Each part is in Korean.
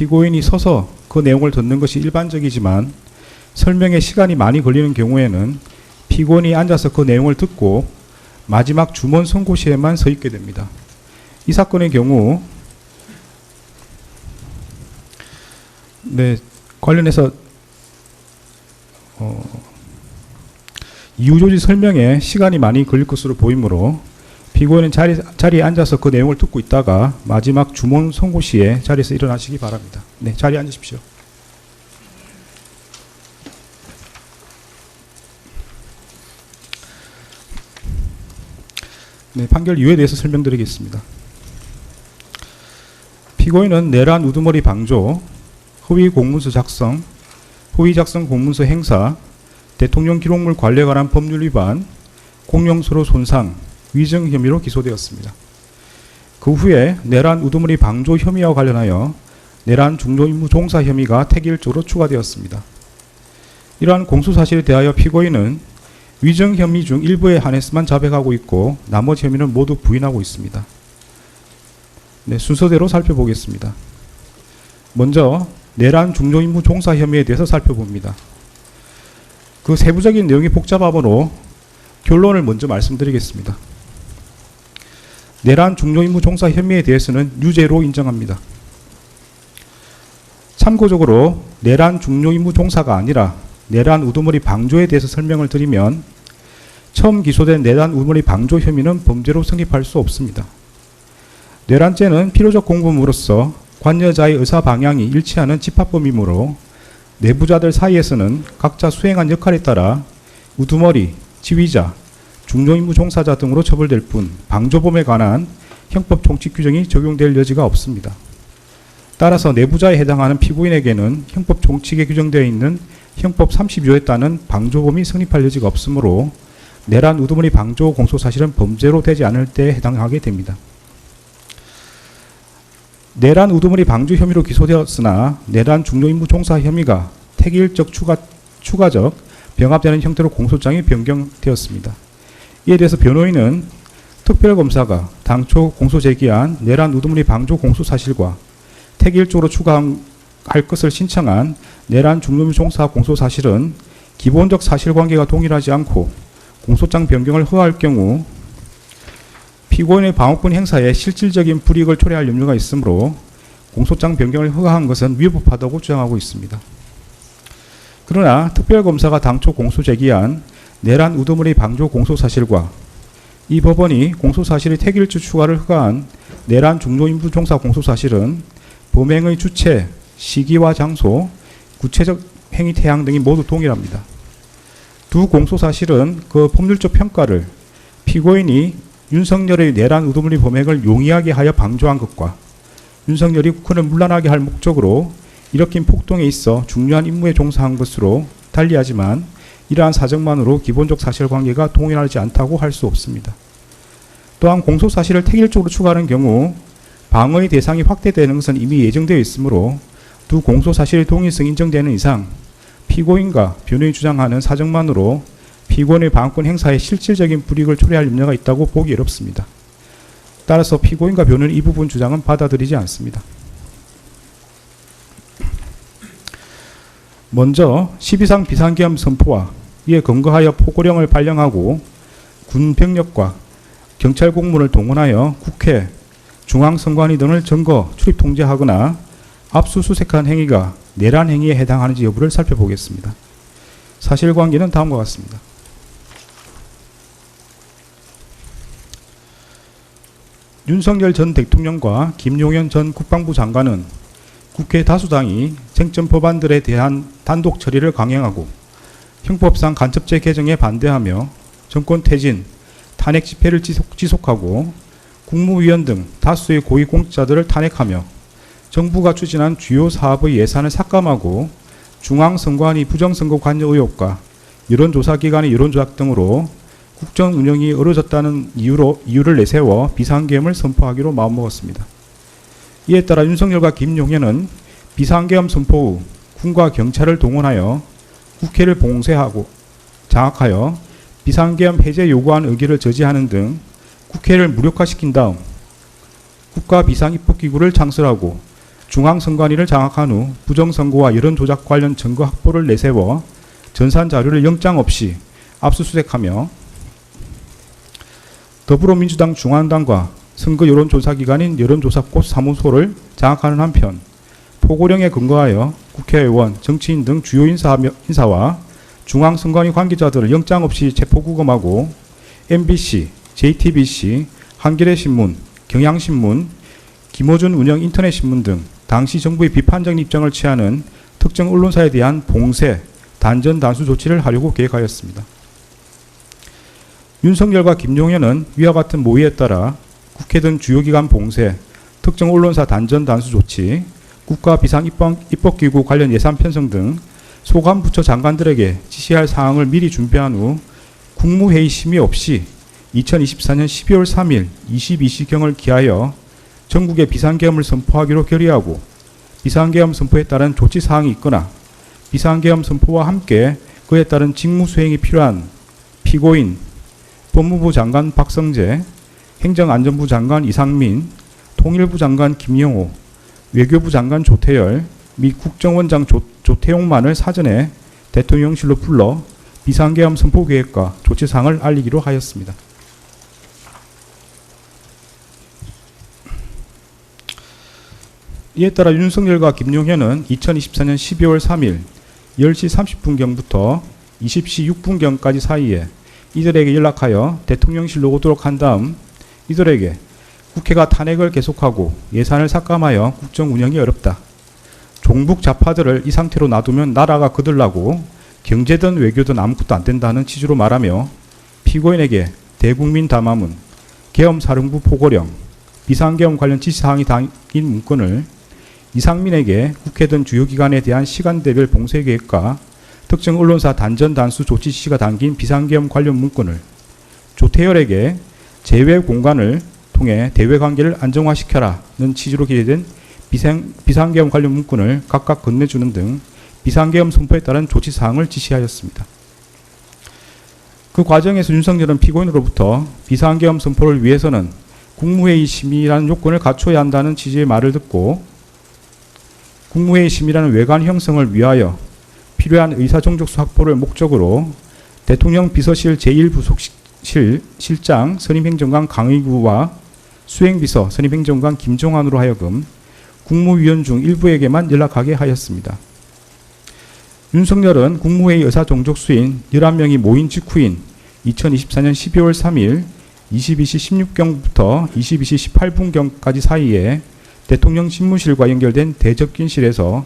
피고인이 서서 그 내용을 듣는 것이 일반적이지만 설명에 시간이 많이 걸리는 경우에는 피고인이 앉아서 그 내용을 듣고 마지막 주문 선고 시에만 서 있게 됩니다. 이 사건의 경우 관련해서 이유조지 설명에 시간이 많이 걸릴 것으로 보이므로 피고인은 자리에 앉아서 그 내용을 듣고 있다가 마지막 주문 선고 시에 자리에서 일어나시기 바랍니다. 네, 자리에 앉으십시오. 네, 판결 이유에 대해서 설명드리겠습니다. 피고인은 내란 우두머리 방조, 허위 공문서 작성, 허위 작성 공문서 행사, 대통령 기록물 관리에 관한 법률 위반, 공용서로 손상, 위증 혐의로 기소되었습니다. 그 후에 내란 우두머리 방조 혐의와 관련하여 내란 중도 임무 종사 혐의가 택일적으로 추가되었습니다. 이러한 공소사실에 대하여 피고인은 위증 혐의 중 일부에 한해서만 자백하고 있고 나머지 혐의는 모두 부인하고 있습니다. 네, 순서대로 살펴보겠습니다. 먼저 내란 중도 임무 종사 혐의에 대해서 살펴봅니다. 그 세부적인 내용이 복잡하므로 결론을 먼저 말씀드리겠습니다. 내란 중도 임무 종사 혐의에 대해서는 유죄로 인정합니다. 참고적으로 내란 중도 임무 종사가 아니라 내란 우두머리 방조에 대해서 설명을 드리면 처음 기소된 내란 우두머리 방조 혐의는 범죄로 성립할 수 없습니다. 내란죄는 필요적 공범으로서 관여자의 의사 방향이 일치하는 집합범이므로 내부자들 사이에서는 각자 수행한 역할에 따라 우두머리, 지휘자, 중도임무 종사자 등으로 처벌될 뿐 방조범에 관한 형법 총칙 규정이 적용될 여지가 없습니다. 따라서 내부자에 해당하는 피고인에게는 형법 총칙에 규정되어 있는 형법 30조에 따른 방조범이 성립할 여지가 없으므로 내란 우두머리 방조 공소사실은 범죄로 되지 않을 때에 해당하게 됩니다. 내란 우두머리 방조 혐의로 기소되었으나 내란 중도임무 종사 혐의가 택일적 추가적 병합되는 형태로 공소장이 변경되었습니다. 이에 대해서 변호인은 특별검사가 당초 공소 제기한 내란 우두머리 방조 공소사실과 택일적으로 추가할 것을 신청한 내란 중도임무 종사 공소사실은 기본적 사실관계가 동일하지 않고 공소장 변경을 허가할 경우 피고인의 방어권 행사에 실질적인 불이익을 초래할 염려가 있으므로 공소장 변경을 허가한 것은 위법하다고 주장하고 있습니다. 그러나 특별검사가 당초 공소 제기한 내란 우두머리 방조 공소사실과 이 법원이 공소사실의 택일적 추가를 허가한 내란 중도임무 종사 공소사실은 범행의 주체, 시기와 장소, 구체적 행위 태양 등이 모두 동일합니다. 두 공소사실은 그 법률적 평가를 피고인이 윤석열의 내란 우두머리 범행을 용이하게 하여 방조한 것과 윤석열이 국헌을 문란하게 할 목적으로 일으킨 폭동에 있어 중요한 임무에 종사한 것으로 달리하지만 이러한 사정만으로 기본적 사실관계가 동일하지 않다고 할 수 없습니다. 또한 공소사실을 택일적으로 추가하는 경우 방어의 대상이 확대되는 것은 이미 예정되어 있으므로 두 공소사실의 동일성이 인정되는 이상 피고인과 변호인이 주장하는 사정만으로 피고인의 방어권 행사에 실질적인 불이익을 초래할 염려가 있다고 보기 어렵습니다. 따라서 피고인과 변호인은 이 부분 주장은 받아들이지 않습니다. 먼저 12상 비상계엄 선포와 이에 근거하여 포고령을 발령하고 군 병력과 경찰 공무원을 동원하여 국회, 중앙선관위 등을 점거, 출입 통제하거나 압수수색한 행위가 내란 행위에 해당하는지 여부를 살펴보겠습니다. 사실관계는 다음과 같습니다. 윤석열 전 대통령과 김용현 전 국방부 장관은 국회 다수당이 쟁점 법안들에 대한 단독 처리를 강행하고 형법상 간첩죄 개정에 반대하며 정권 퇴진, 탄핵 집회를 지속하고 국무위원 등 다수의 고위공직자들을 탄핵하며 정부가 추진한 주요 사업의 예산을 삭감하고 중앙선관위 부정선거 관여 의혹과 여론조사기관의 여론조작 등으로 국정 운영이 어려졌다는 이유를 내세워 비상계엄을 선포하기로 마음먹었습니다. 이에 따라 윤석열과 김용현은 비상계엄 선포 후 군과 경찰을 동원하여 국회를 봉쇄하고 장악하여 비상계엄 해제 요구안 의결을 저지하는 등 국회를 무력화시킨 다음 국가비상입법기구를 창설하고 중앙선관위를 장악한 후 부정선거와 여론조작 관련 증거 확보를 내세워 전산 자료를 영장 없이 압수수색하며 더불어민주당 중앙당과 선거 여론조사기관인 여론조사꽃 사무소를 장악하는 한편 포고령에 근거하여 국회의원, 정치인 등 주요 인사와 중앙선관위 관계자들을 영장 없이 체포구금하고 MBC, JTBC, 한겨레신문, 경향신문, 김어준 운영 인터넷신문 등 당시 정부의 비판적인 입장을 취하는 특정 언론사에 대한 봉쇄, 단전 단수 조치를 하려고 계획하였습니다. 윤석열과 김용현은 위와 같은 모의에 따라 국회 등 주요 기관 봉쇄, 특정 언론사 단전 단수 조치, 국가 비상입법기구 관련 예산 편성 등 소관 부처 장관들에게 지시할 사항을 미리 준비한 후 국무회의 심의 없이 2024년 12월 3일 22시경을 기하여 전국에 비상계엄을 선포하기로 결의하고 비상계엄 선포에 따른 조치사항이 있거나 비상계엄 선포와 함께 그에 따른 직무수행이 필요한 피고인, 법무부 장관 박성재, 행정안전부 장관 이상민, 통일부 장관 김영호, 외교부 장관 조태열 및 국정원장 조태용만을 사전에 대통령실로 불러 비상계엄 선포 계획과 조치사항을 알리기로 하였습니다. 이에 따라 윤석열과 김용현은 2024년 12월 3일 10시 30분경부터 20시 6분경까지 사이에 이들에게 연락하여 대통령실로 오도록 한 다음 이들에게 국회가 탄핵을 계속하고 예산을 삭감하여 국정 운영이 어렵다. 종북 좌파들을 이 상태로 놔두면 나라가 거들나고 경제든 외교든 아무것도 안 된다는 취지로 말하며 피고인에게 대국민 담화문, 계엄사령부 포고령, 비상계엄 관련 지시사항이 담긴 문건을 이상민에게 국회 등 주요 기관에 대한 시간대별 봉쇄 계획과 특정 언론사 단전 단수 조치 지시가 담긴 비상계엄 관련 문건을 조태열에게 제외 공간을 통해 대외 관계를 안정화시켜라는 취지로 기재된 비상계엄 관련 문건을 각각 건네주는 등 비상계엄 선포에 따른 조치사항을 지시하였습니다. 그 과정에서 윤석열은 피고인으로부터 비상계엄 선포를 위해서는 국무회의 심의라는 요건을 갖춰야 한다는 취지의 말을 듣고 국무회의 심의라는 외관 형성을 위하여 필요한 의사정족수 확보를 목적으로 대통령 비서실 제1부속실 실장 선임행정관 강의구와 수행비서 선임행정관 김종환으로 하여금 국무위원 중 일부에게만 연락하게 하였습니다. 윤석열은 국무회의 의사정족수인 11명이 모인 직후인 2024년 12월 3일 22시 16경부터 22시 18분경까지 사이에 대통령 집무실과 연결된 대접견실에서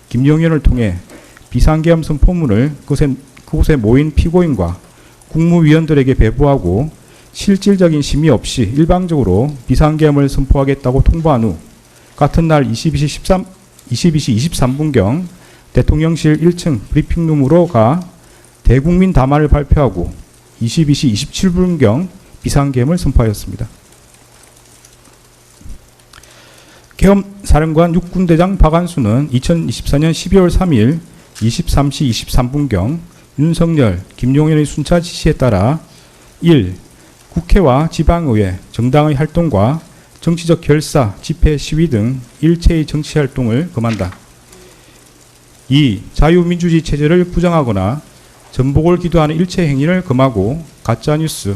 김용현을 통해 비상계엄 선포문을 그곳에 모인 피고인과 국무위원들에게 배부하고 실질적인 심의 없이 일방적으로 비상계엄을 선포하겠다고 통보한 후 같은 날 22시 23분경 대통령실 1층 브리핑룸으로 가 대국민 담화를 발표하고 22시 27분경 비상계엄을 선포하였습니다. 계엄사령관 육군대장 박안수는 2024년 12월 3일 23시 23분경 윤석열, 김용현의 순차 지시에 따라 1. 국회와 지방의회, 정당의 활동과 정치적 결사, 집회, 시위 등 일체의 정치활동을 금한다. 2. 자유민주주의 체제를 부정하거나 전복을 기도하는 일체 행위를 금하고 가짜뉴스,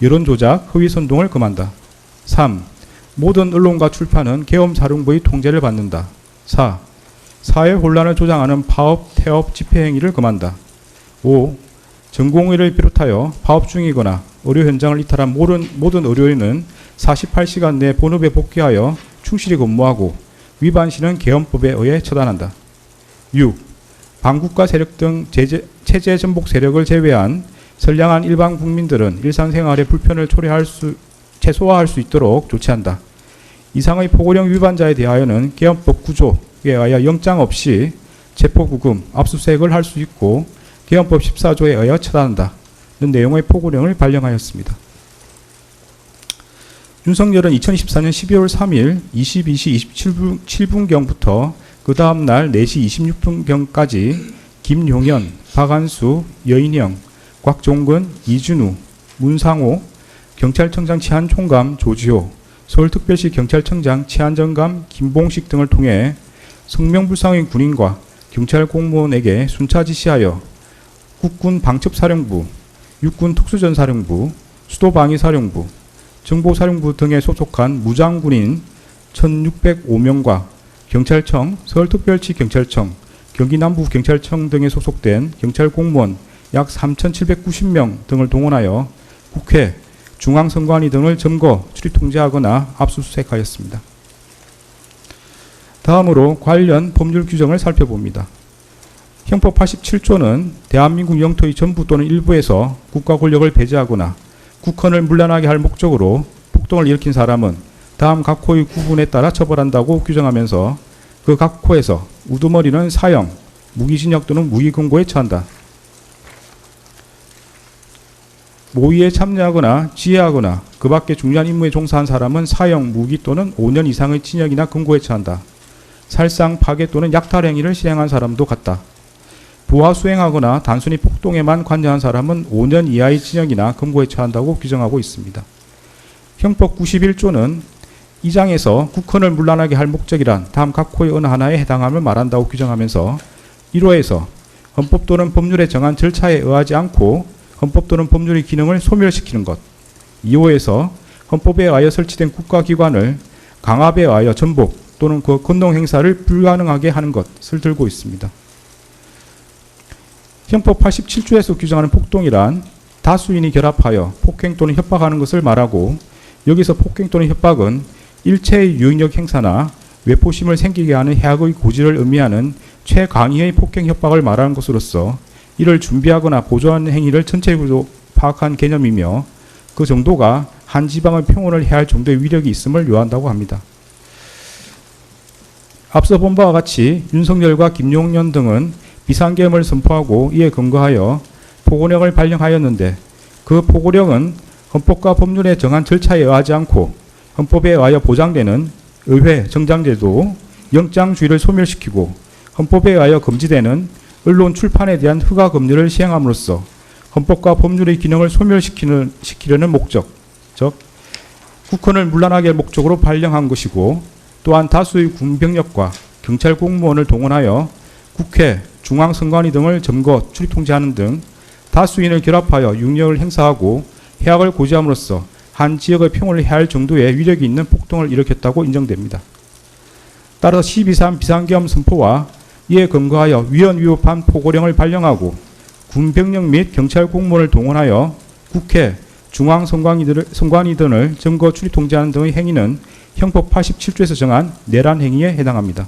여론조작, 허위선동을 금한다. 3. 모든 언론과 출판은 계엄사령부의 통제를 받는다. 4. 사회 혼란을 조장하는 파업, 태업, 집회 행위를 금한다. 5. 전공의를 비롯하여 파업 중이거나 의료 현장을 이탈한 모든 의료인은 48시간 내 본업에 복귀하여 충실히 근무하고 위반 시는 계엄법에 의해 처단한다. 6. 반국가 세력 등 체제 전복 세력을 제외한 선량한 일반 국민들은 일상생활의 불편을 최소화할 수 있도록 조치한다. 이상의 포고령 위반자에 대하여는 계엄법 구조에 의하여 영장 없이 체포구금, 압수수색을 할 수 있고 계엄법 14조에 의하여 처단한다는 내용의 포고령을 발령하였습니다. 윤석열은 2024년 12월 3일 22시 27분경부터 그 다음 날 4시 26분경까지 김용현, 박안수, 여인영, 곽종근, 이준우, 문상호, 경찰청장 치안총감 조지호, 서울특별시 경찰청장 최한정감, 김봉식 등을 통해 성명불상의 군인과 경찰 공무원에게 순차 지시하여 국군 방첩사령부, 육군 특수전사령부, 수도방위사령부, 정보사령부 등에 소속한 무장군인 1605명과 경찰청, 서울특별시 경찰청, 경기남부경찰청 등에 소속된 경찰 공무원 약 3790명 등을 동원하여 국회, 중앙선관위 등을 점거, 출입 통제하거나 압수수색하였습니다. 다음으로 관련 법률 규정을 살펴봅니다. 형법 87조는 대한민국 영토의 전부 또는 일부에서 국가 권력을 배제하거나 국헌을 문란하게 할 목적으로 폭동을 일으킨 사람은 다음 각 호의 구분에 따라 처벌한다고 규정하면서 그 각 호에서 우두머리는 사형, 무기징역 또는 무기금고에 처한다. 모의에 참여하거나 지휘하거나 그 밖에 중요한 임무에 종사한 사람은 사형, 무기 또는 5년 이상의 징역이나 금고에 처한다. 살상, 파괴 또는 약탈 행위를 시행한 사람도 같다. 부하 수행하거나 단순히 폭동에만 관여한 사람은 5년 이하의 징역이나 금고에 처한다고 규정하고 있습니다. 형법 91조는 이 장에서 국헌을 문란하게 할 목적이란 다음 각 호의 어느 하나에 해당함을 말한다고 규정하면서 1호에서 헌법 또는 법률에 정한 절차에 의하지 않고 헌법 또는 법률의 기능을 소멸시키는 것, 2호에서 헌법에 의하여 설치된 국가기관을 강압에 의하여 전복 또는 그 권동 행사를 불가능하게 하는 것을 들고 있습니다. 형법 87조에서 규정하는 폭동이란 다수인이 결합하여 폭행 또는 협박하는 것을 말하고, 여기서 폭행 또는 협박은 일체의 유인력 행사나 외포심을 생기게 하는 해악의 고지를 의미하는 최강의의 폭행 협박을 말하는 것으로서 이를 준비하거나 보조하는 행위를 전체적으로 파악한 개념이며 그 정도가 한 지방의 평온을 해할 정도의 위력이 있음을 요한다고 합니다. 앞서 본 바와 같이 윤석열과 김용년 등은 비상계엄을 선포하고 이에 근거하여 포고령을 발령하였는데 그 포고령은 헌법과 법률에 정한 절차에 의하지 않고 헌법에 의하여 보장되는 의회, 정당제도, 영장주의를 소멸시키고 헌법에 의하여 금지되는 언론 출판에 대한 허가 금지를 시행함으로써 헌법과 법률의 기능을 소멸시키려는 목적, 즉 국헌을 문란하게 할 목적으로 발령한 것이고, 또한 다수의 군병력과 경찰 공무원을 동원하여 국회, 중앙선관위 등을 점거, 출입 통제하는 등 다수인을 결합하여 육력을 행사하고 해악을 고지함으로써 한 지역의 평온을 해할 정도의 위력이 있는 폭동을 일으켰다고 인정됩니다. 따라서 12.3 비상계엄 선포와 이에 근거하여 위헌위법한 포고령을 발령하고 군병력 및 경찰 공무원을 동원하여 국회, 중앙선관위 등을 점거, 출입 통제하는 등의 행위는 형법 87조에서 정한 내란 행위에 해당합니다.